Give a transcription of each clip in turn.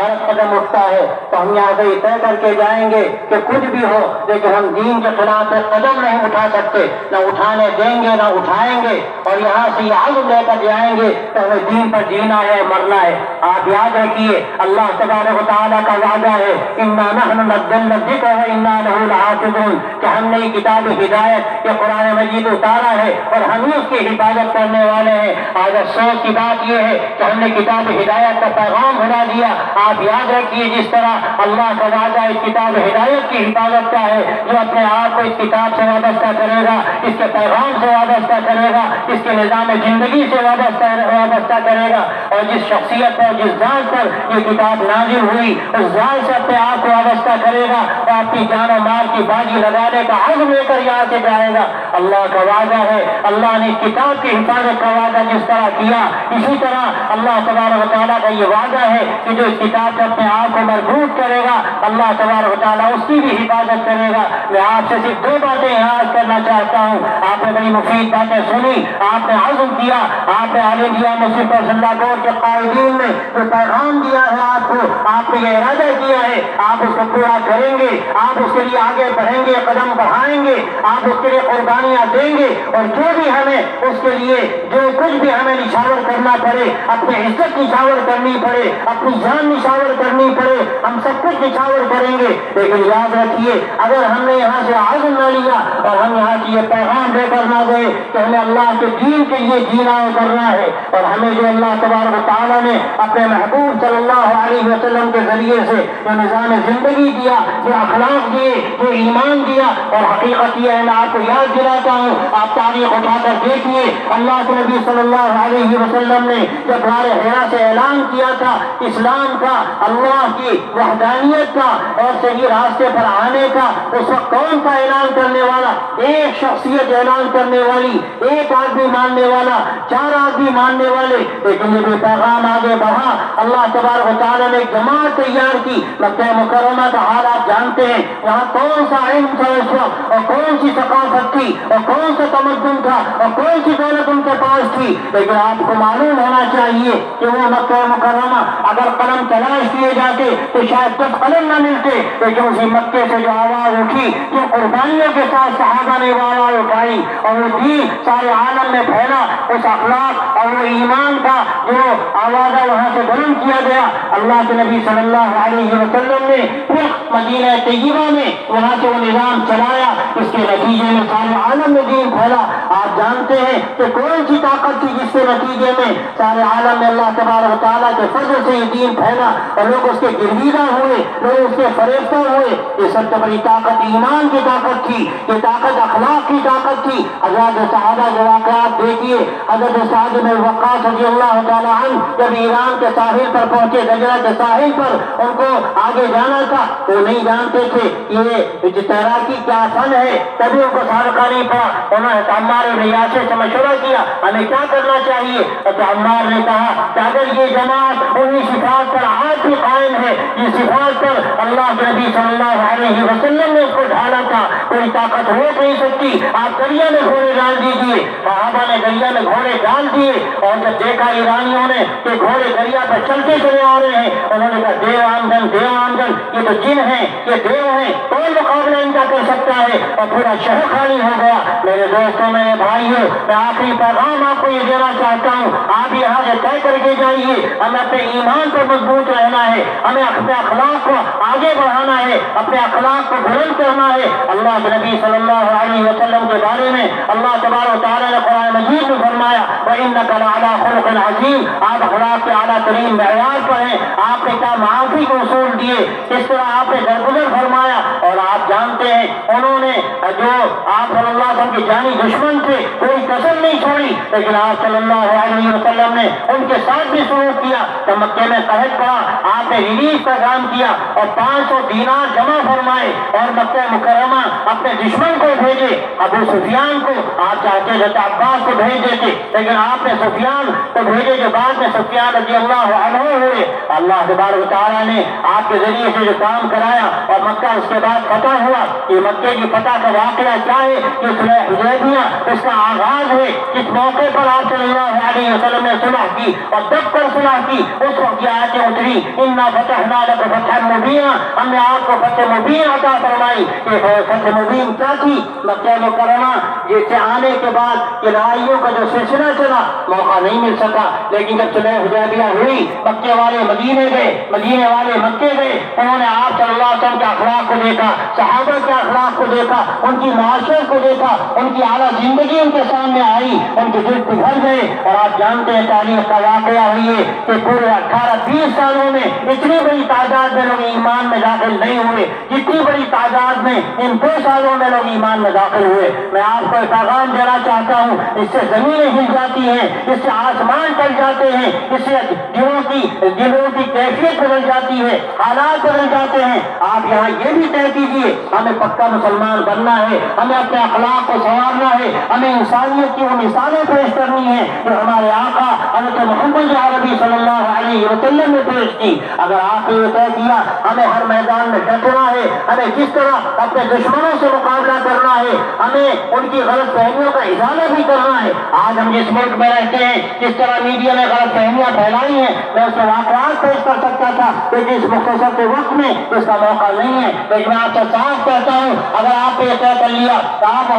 غلط قدم اٹھتا ہے تو ہم یہاں سے یہ طے کر کے جائیں گے کہ کچھ بھی ہو لیکن ہم دین کے خلاف قدم نہیں اٹھا سکتے، نہ اٹھانے دیں گے نہ اٹھائیں گے، اور یہاں سے یہ عزم لے کر جائیں گے کہ ہمیں دین پر جینا ہے مرنا ہے۔ آپ یاد رکھیے اللہ تبارک و تعالیٰ کا وعدہ ہے انا نحن نزلنا الذکر وانا لہ لحافظون، کہ ہم نے یہ کتاب ہدایت یہ قرآن مجید اتارا ہے اور ہم ہی اس کی حفاظت کرنے والے ہیں۔ آج افسوس کی بات یہ ہے کہ ہم نے کتاب ہدایت کا پیغام بھلا دیا۔ آپ یاد رکھیے جس طرح اللہ کا وعدہ اس کتاب ہدایت کی حفاظت کا ہے، جو اپنے آپ کو اس کتاب سے وابستہ کرے گا، اس کے پیغام سے وابستہ کرے گا، اس کے نظام زندگی سے وابستہ کرے گا، اور جس شخصیت پر جس ذات پر یہ کتاب نازل ہوئی اس ذات سے اپنے آپ کو وابستہ کرے گا اور اپنی جان و مال کی بازی لگانے کا عزم لے کر یہاں سے جائے گا۔ اللہ کا وعدہ ہے، اللہ نے اس کتاب کی حفاظت کا وعدہ جس طرح کیا، اسی طرح اللہ تبارک و تعالیٰ کا یہ وعدہ ہے کہ جو اس کتاب سے اپنے آپ کو مربوط کرے گا اللہ تبارک و تعالیٰ اس کی بھی حفاظت کرے گا۔ میں آپ سے صرف دو باتیں یاد کرنا چاہتا ہوں۔ آپ نے بڑی مفید باتیں سنی، آپ نے عزم کیا، آپ نے آل انڈیا مسلم پرسنل بورڈ کے قائدین نے جو پیغام دیا ہے آپ کو، آپ نے یہ ارادہ کیا ہے آپ اس کو پورا کریں گے، آپ اس کے لیے آگے بڑھیں گے، قدم بڑھائیں گے، آپ اس کے لیے قربانیاں دیں گے، اور جو بھی ہمیں اس کے لیے جو کچھ بھی ہمیں نشاور کرنا پڑے، اپنی عزت نشاور کرنی پڑے، اپنی جان نشاور کرنی پڑے، ہم سب کچھ نشاور کریں گے۔ لیکن یاد رکھیے اگر ہم نے یہاں سے عزم نہ لیا اور ہم یہاں سے یہ پیغام دے کر نہ گئے کہ ہمیں اللہ کے دین کے لیے جینا کرنا ہے، اور ہمیں جو اللہ تبارک و تعالیٰ نے اپنے محبوب صلی اللہ علیہ وسلم کے ذریعے سے جو نظام زندگی دیا، جو اخلاق دیے، جو ایمان دیا، اور حقیقت یہ ہے میں آپ کو یاد دلاتا ہوں، آپ تاریخ اٹھا کر دیکھیے اللہ کے نبی صلی اللہ علیہ وسلم نے جب غار حرا سے اعلان کیا تھا اسلام کا، اللہ کی وحدانیت کا اور صحیح راستے پر آنے کا، اس وقت کون تھا اعلان کرنے والا؟ ایک شخصیت اعلان کرنے والی، ایک آدمی ماننے والا، چار آدمی ماننے والے، لیکن یہ پیغام آگے بڑھا، اللہ تبارک و تعالیٰ نے ایک جماعت تیار کی۔ مکہ مکرمہ کا حال آپ جانتے ہیں، وہاں کون سا علم تھا اس وقت، اور کون سی ثقافت تھی، اور کون سا تمدن تھا، اور کون سی دولت ان کے پاس تھی، لیکن آپ کو معلوم ہونا چاہیے کہ وہ مکہ مکرمہ اگر قلم تلاش کیے جاتے تو شاید 10 قلم نہ ملتے، لیکن اسی مکے سے جو آواز اٹھی، جو قربانیوں کے ساتھ صحابہ نے وہ آواز اٹھائی اور وہ دین سارے عالم میں پھیلا، اس اخلاق اور وہ ایمان کا جو آواز وہاں سے بلند کیا گیا، اللہ کے نبی صلی اللہ علیہ وسلم نے پھر مدینہ طیبہ میں وہاں سے وہ نظام چلایا، اس کے نتیجے میں سارے عالم میں دین پھیلا۔ آپ جانتے ہیں کہ کون سی طاقت تھی جس کے نتیجے میں سارے عالم میں اللہ تبارک و تعالیٰ کے فضل سے یہ دین پھیلا اور لوگ اس کے گرویدہ ہوئے، لوگ اس کے فریفتہ ہوئے۔ یہ سب سے بڑی طاقت ایمان کی طاقت تھی، یہ طاقت اخلاق کی طاقت تھی۔ حضرت صحابہ کے واقعات دیکھیے، حضرت سعد بن وقاص رضی اللہ تعالیٰ عنہ جب ایران کے ساحل پر پہنچے، دجلہ کے ساحل پر ان کو آگے جانا تھا، وہ نہیں جانتے تھے یہ تیراکی کیا فن ہے، تبھی ان کو سابقہ نہیں پڑا۔ انہوں نے عمار بن یاسر سے مشورہ کیا ہمیں کیا کرنا چاہیے، تو عمار نے کہا کہ اگر یہ جماعت انہی صفات پر آج بھی قائم ہے جس صفات پر اللہ کے نبی صلی اللہ علیہ وسلم نے اس کو ڈھالا تھا، کوئی طاقت روک نہیں سکتی، آپ دریا میں گھوڑے ڈال دیجیے۔ صحابہ نے دریا میں گھوڑے ڈال دیے، اور جب دیکھا ایرانیوں نے کہ گھوڑے دریا پر چلتے چلے آ رہے ہیں، انہوں نے کہا دیو آمدن دیو آمدن، یہ تو جن ہیں، یہ دیو ہیں، کون مقابلہ ان کا کر سکتا ہے، اور پورا شہر خالی ہو گیا۔ میرے دوستوں میرے بھائیوں، میں آخری پیغام آپ کو یہ دینا چاہتا ہوں، آپ یہاں سے طے کر کے جائیے، ہمیں اپنے ایمان پر مضبوط رہنا ہے، ہمیں اپنے اخلاق کو آگے بڑھانا ہے، اپنے اخلاق کو بلند کرنا ہے۔ اللہ کے نبی صلی اللہ علیہ وسلم کے بارے میں اللہ تبارک و تعالیٰ نے قرآن مجید میں فرمایا وَإِنَّكَ لَعَلَىٰ خُلُقٍ عَظِيمٍ، آپ اخلاق کے اعلیٰ ترین معیار پر ہیں۔ آپ نے کیا معافی کے اصول دیے، اس طرح آپ نے درگزر فرمایا، اور آپ جانتے ہیں انہوں نے جو آپ صلی اللہ علیہ وسلم کے جانی دشمن تھے کوئی کسر نہیں چھوڑی، لیکن آپ صلی اللہ علیہ وسلم نے ان کے ساتھ بھی سلوک کیا۔ تو مکے میں قحط پڑا، آپ نے ریلیف کا کام کیا اور 500 دینار جمع فرمائے اور مکہ مکرمہ اپنے دشمن کو بھیجے، ابو سفیان کو۔ آپ چاہتے تھے عباس کو بھیج دیتے، لیکن آپ نے سفیان کو بھیجے، جو بعد میں سفیان رضی اللہ عنہ ہوئے۔ اللہ تبارک و تعالیٰ نے آپ کے ذریعے سے جو کام کرایا اور مکہ اس کے بعد فتح ہوا، یہ مکے کی فتح کا واقعہ کیا ہے کہ صلح حدیبیہ اس کا آغاز ہے جس موقع پر آپ صلی اللہ علیہ وسلم نے صلح کی اور دب کر صلح کی، اس وقت یہ آیتیں اتری انا فتحنا لک فتحا مبینا، ہم نے آپ کو فتح مبین عطا فرمائی۔ کہ فتح مبین کیا تھی؟ مکہ مکرمہ جس سے آنے کے بعد یہ لڑائیوں کا جو سلسلہ چلا موقع نہیں مل سکا، لیکن جب صلح حدیبیہ ہوئی مکے والے مدینے گئے، مدینے والے مکے گئے، انہوں نے آپ صلی اللہ علیہ وسلم کے اخلاق کو دیکھا، صحابہ کے اخلاق کو دیکھا، ان کی معاشرت کو دیکھا، ان کی اعلیٰ زندگی ان کے سامنے آئی، ان کے دل پگھل گئے۔ اور آپ جانتے ہیں تاریخ کا واقعہ ہوئی ہے کہ پورے 18-20 سالوں میں اتنی بڑی تعداد میں لوگ ایمان میں داخل نہیں ہوئے جتنی بڑی تعداد میں ان 2 سالوں میں لوگ ایمان میں داخل ہوئے۔ میں آپ کو ایک پیغام دینا چاہتا ہوں، اس سے زمینیں ہل جاتی ہیں، اس سے آسمان ٹل جاتے ہیں، اس سے دلوں کی کیفیت بدل جاتی ہے، حالات بدل جاتے ہیں۔ آپ یہاں یہ بھی طے کیجیے ہمیں پکا مسلمان بننا ہے، ہمیں اپنے اخلاق کو سنوارنا ہے، ہمیں انسانیت کی وہ مثالیں پیش کرنی ہے جو ہمارے آقا حضرت محمد عربی صلی اللہ علیہ وسلم نے پیش کی۔ اگر آپ نے یہ طے کیا ہمیں ہر میدان میں ڈٹنا ہے، ہمیں جس طرح اپنے دشمنوں سے مقابلہ کرنا ہے، ہمیں ان کی غلط فہمیوں کا ازالہ بھی کرنا ہے۔ آج ہم جس ملک میں رہتے ہیں جس طرح میڈیا نے غلط فہمیاں پھیلائی ہیں، میں اس میں واقعات پیش کر سکتا تھا لیکن اس مختصر کے وقت میں اس کا موقع نہیں ہے۔ لیکن میں آپ سے صاف کہتا ہوں اگر آپ نے یہ طے کر لیا تو آپ وہاں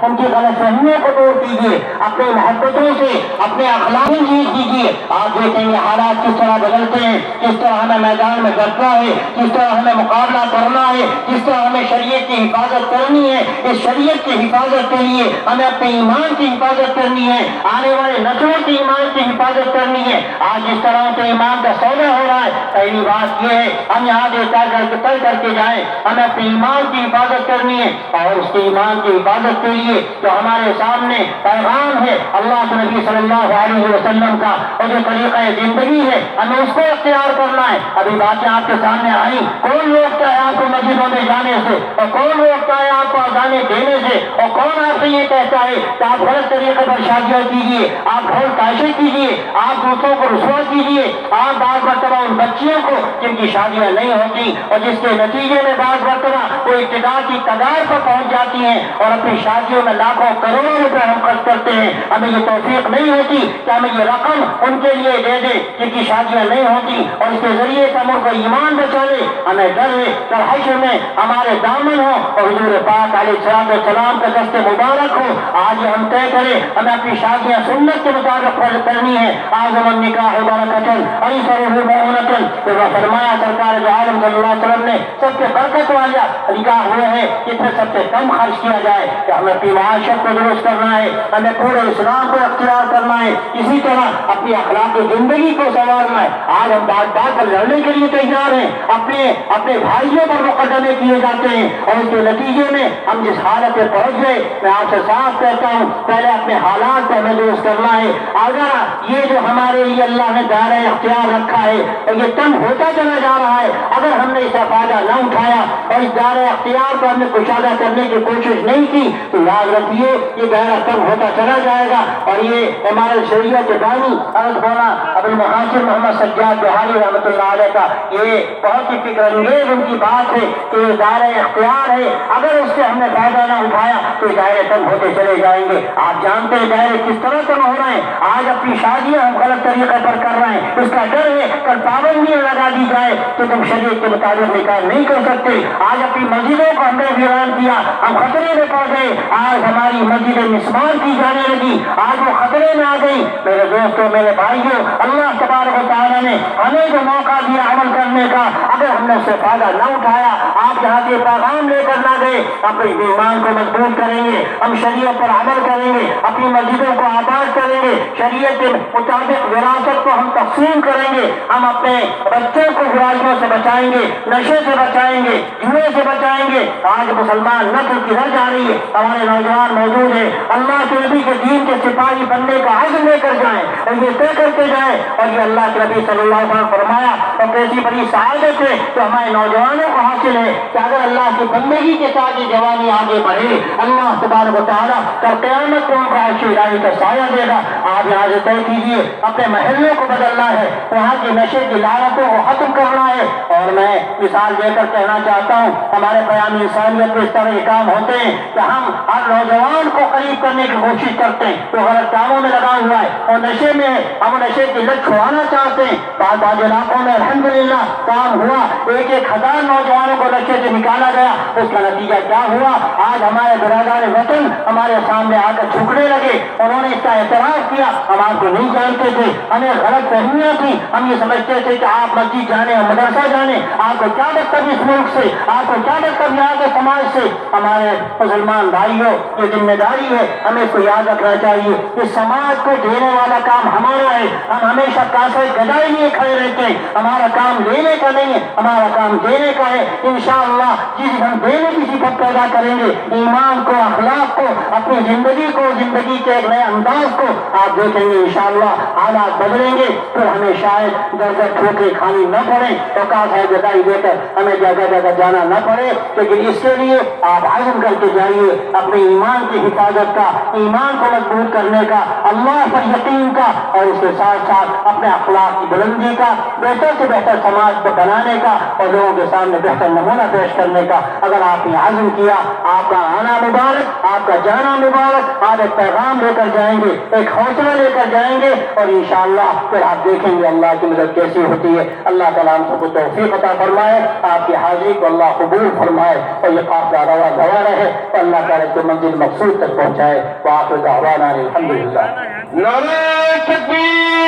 ان کی غلط فہمیوں کو دور کیجیے، اپنی محبتوں سے اپنے اخلاق جیت کیجیے۔ آپ دیکھیں گے حالات کس طرح بدلتے ہیں، کس طرح ہمیں میدان میں ڈٹنا ہے، کس طرح ہمیں مقابلہ کرنا ہے، کس طرح ہمیں شریعت کی حفاظت کرنی ہے۔ اس شریعت کی حفاظت کے لیے ہمیں اپنے ایمان کی حفاظت کرنی ہے، آنے والے نسلوں کی ایمان کی حفاظت کرنی ہے۔ آج جس طرح سے ایمان کا سودا ہو رہا ہے، پہلی بات یہ ہے ہم یہاں سے طے کر کے جائیں ہمیں اپنے ایمان کی حفاظت کرنی ہے، اور اس کے ایمان کی حفاظت کے لیے جو ہمارے سامنے پیغام ہے اللہ کے نبی صلی اللہ علیہ وسلم کا اور جو طریقہ زندگی ہے ہمیں اس کو اختیار کرنا ہے۔ ابھی باتیں آپ کے سامنے آئی، کون روکتا ہے آپ کو مسجدوں میں جانے سے، اور کون روکتا ہے آپ کو اذانیں دینے سے، اور کون آپ سے یہ کہتا ہے کہ آپ غلط طریقے پر شادیاں کیجیے، آپ ڈھول تاشے کیجیے، آپ دوسروں کو رسوا کیجیے۔ آپ بعض مرتبہ ان بچیوں کو جن کی شادیاں نہیں ہوتی اور جس کے نتیجے میں بعض مرتبہ وہ ابتدا کی کگار پر پہنچ جاتی ہیں اور اپنی شادیوں میں لاکھوں کروڑوں روپے ہم خرچ کرتے ہیں، ہمیں یہ توفیق نہیں ہوتی کہ ہمیں یہ رقم ان کے لیے دے دے جن کی شادیاں نہیں ہوتی اور اس کے ذریعے سے ہم ان کو ایمان بچا لے۔ ہمیں ڈر ہے کہ حشر میں ہمارے دامن ہو اور حضور پاک علیہ السلام کا دست مبارک ہو۔ آج ہم طے کریں ہمیں اپنی شادیاں سنت کے مطابق کرنی ہے۔ اعظم النکاح برکتن ایسرہ مؤونتن، فرمایا سرکار دو عالم صلی اللہ علیہ وسلم نے سب سے برکت والا نکاح ہوا ہے جس میں سب سے کم خرچ کیا جائے، کہ ہمیں اپنی معاشرت کو درست کرنا ہے، ہمیں پورے اسلام کو اختیار کرنا ہے، اسی طرح اپنی اخلاق زندگی کو سنوارنا ہے۔ آج ہم بات پر لڑنے کے لیے تیار ہیں، اپنے بھائیوں پر مقدمے کیے جاتے ہیں اور اس کے نتیجے میں ہم جس حالت میں پہنچ گئے، میں آپ سے صاف کہتا ہوں پہلے اپنے حالات کو ہمیں درست کرنا ہے۔ اگر یہ جو ہمارے لیے اللہ نے دائرہ اختیار رکھا ہے اور یہ کم ہوتا چلا جا رہا ہے، اگر ہم نے اس کا فائدہ نہ اٹھایا اور اس دائرہ اختیار کو ہم نے کشادہ کرنے کی کوشش نہیں کی تو یاد رکھیے یہ دائرہ کم ہوتا چلا جائے گا۔ اور یہ ہمارے شریعت بانی حضرت مولانا ابو المحاسن محمد سجاد بہاری رحمۃ اللہ علیہ کا یہ بہت ہی فکر انگیز ان کی بات ہے کہ یہ دائرہ اختیار ہے، اگر اس سے ہم نے فائدہ نہ اٹھایا تو یہ دائرے کم ہوتے چلے جائیں گے۔ آپ جانتے ہیں دائرے کس طرح کم ہو رہے ہیں، آج اپنی شادیاں ہم غلط طریقے پر کر رہے ہیں، اس کا ڈر ہے کل پابندیاں لگا دی جائے تو تم شریعت کے مطابق نکاح نہیں کر سکتے۔ آج اپنی مسجدوں کو ہم نے ویران کیا، ہم خطرے میں پڑ گئے، آج ہماری مسجدیں مسمار کی جانے لگی، آج وہ خطرے میں آ گئی۔ میرے دوستوں میرے بھائیوں، اللہ تبارک و تعالیٰ نے ہمیں جو موقع دیا عمل کرنے کا، اگر ہم نے اس سے فائدہ نہ اٹھایا، آپ یہاں سے پیغام لے کر نہ گئے، اپنے ایمان کو مضبوط کریں گے، ہم شریعت پر عمل کریں گے، اپنی مسجدوں کو آباد کریں گے، شریعت کے مطابق وراثت کو ہم تقسیم کریں گے، ہم اپنے بچوں کو برائیوں سے بچائیں گے، نشے سے بچائیں گے، جوئے سے بچائیں گے۔ آج مسلمان نسل کدھر جا رہی ہے، ہمارے نوجوان موجود ہیں، اللہ کے نبی کے دین کے سپاہی بننے کا عزم لے کر جائیں اور یہ طے کر کے جائیں، اور یہ اللہ کے نبی صلی اللہ علیہ وسلم فرمایا اور کیسی بڑی سعادت ہے تو ہمارے نوجوانوں کو حاصل ہے کہ اگر اللہ کی بندگی کے ساتھ یہ جوانی آگے بڑھے، اللہ تبارک و تعالیٰ کل قیامت کو ان کو عرش الہی کا سایہ دے گا۔ آپ یہاں سے طے کیجیے، اپنے محلے کو بدلنا ہے، وہاں کی نشے کی لعنتوں کو ختم کرنا ہے۔ اور میں مثال دے کر کہنا چاہتا ہوں، ہمارے پیام انسانیت میں اس طرح کے کام ہوتے ہیں کہ ہم ہر نوجوان کو قریب کرنے کی کوشش کرتے ہیں، وہ غلط کاموں میں لگا ہوا ہے اور نشے میں ہے، ہم نشے کی لت چھڑانا چاہتے ہیں۔ بعض علاقوں میں الحمدللہ کام ہوا، 1,000 نوجوانوں کو نشے سے نکالا گیا، اس کا نتیجہ کیا ہوا؟ آج ہمارے برادران وطن ہمارے سامنے آ کر جھکنے لگے، انہوں نے اس کا اعتراف کیا، ہم آپ کو نہیں جانتے تھے، ہمیں غلط فہمیاں تھیں، ہم یہ سمجھتے تھے کہ آپ مسجد جانے اور مدرسہ جانے، آپ کو کیا مطلب اس ملک سے، آپ کو کیا مطلب یہاں کے سماج سے۔ ہمارے مسلمان بھائیوں، یہ ذمہ داری ہے، ہمیں اس کو یاد رکھنا چاہیے، اس سماج کو دینے والا کام ہمارا ہے، ہم ہمیشہ کاسے گدائی لیے کھڑے رہتے ہیں، ہمارا کام لینے کا نہیں ہے، ہمارا کام دینے کا ہے۔ انشاءاللہ جس ہم دینے کی صفت پیدا کریں گے، ایمان کو، اخلاق کو، اپنی زندگی کو، زندگی کے ایک نئے انداز کو آپ دیکھیں گے انشاءاللہ حالات بدلیں گے، پھر ہمیں شاید در ٹھوکریں کھانی نہ پڑے، اوقات ہے جگائی دے کر ہمیں جگہ جگہ جانا نہ پڑے، لیکن اس کے لیے آپ عزم کر کے جائیے، اپنے ایمان کی حفاظت کا، ایمان کو مضبوط کرنے کا، اللہ پر یقین کا، اور اس کے ساتھ ساتھ اپنے اخلاق کی بلندی کا، بہتر سے بہتر سماج کو بنانے کا اور لوگوں کے سامنے بہتر نمونہ پیش کرنے کا۔ اگر آپ نے عزم کیا، آپ کا آنا مبارک، آپ کا جانا مبارک، آپ ایک پیغام لے کر جائیں گے، ایک حوصلہ لے کر جائیں گے، اور انشاءاللہ پھر آپ دیکھیں گے اللہ کی مدد کیسی ہوتی ہے۔ اللہ تعالیٰ ہم سب کو توفیق عطا فرمائے، آپ کی حاضری کو اللہ قبول فرمائے، اور یہ قافلہ رواں گواہ رہے، اور اللہ تعالیٰ کو منزل مقصود تک پہنچائے۔ وآخر دعوانا الحمدللہ۔ نعرہ تکبیر۔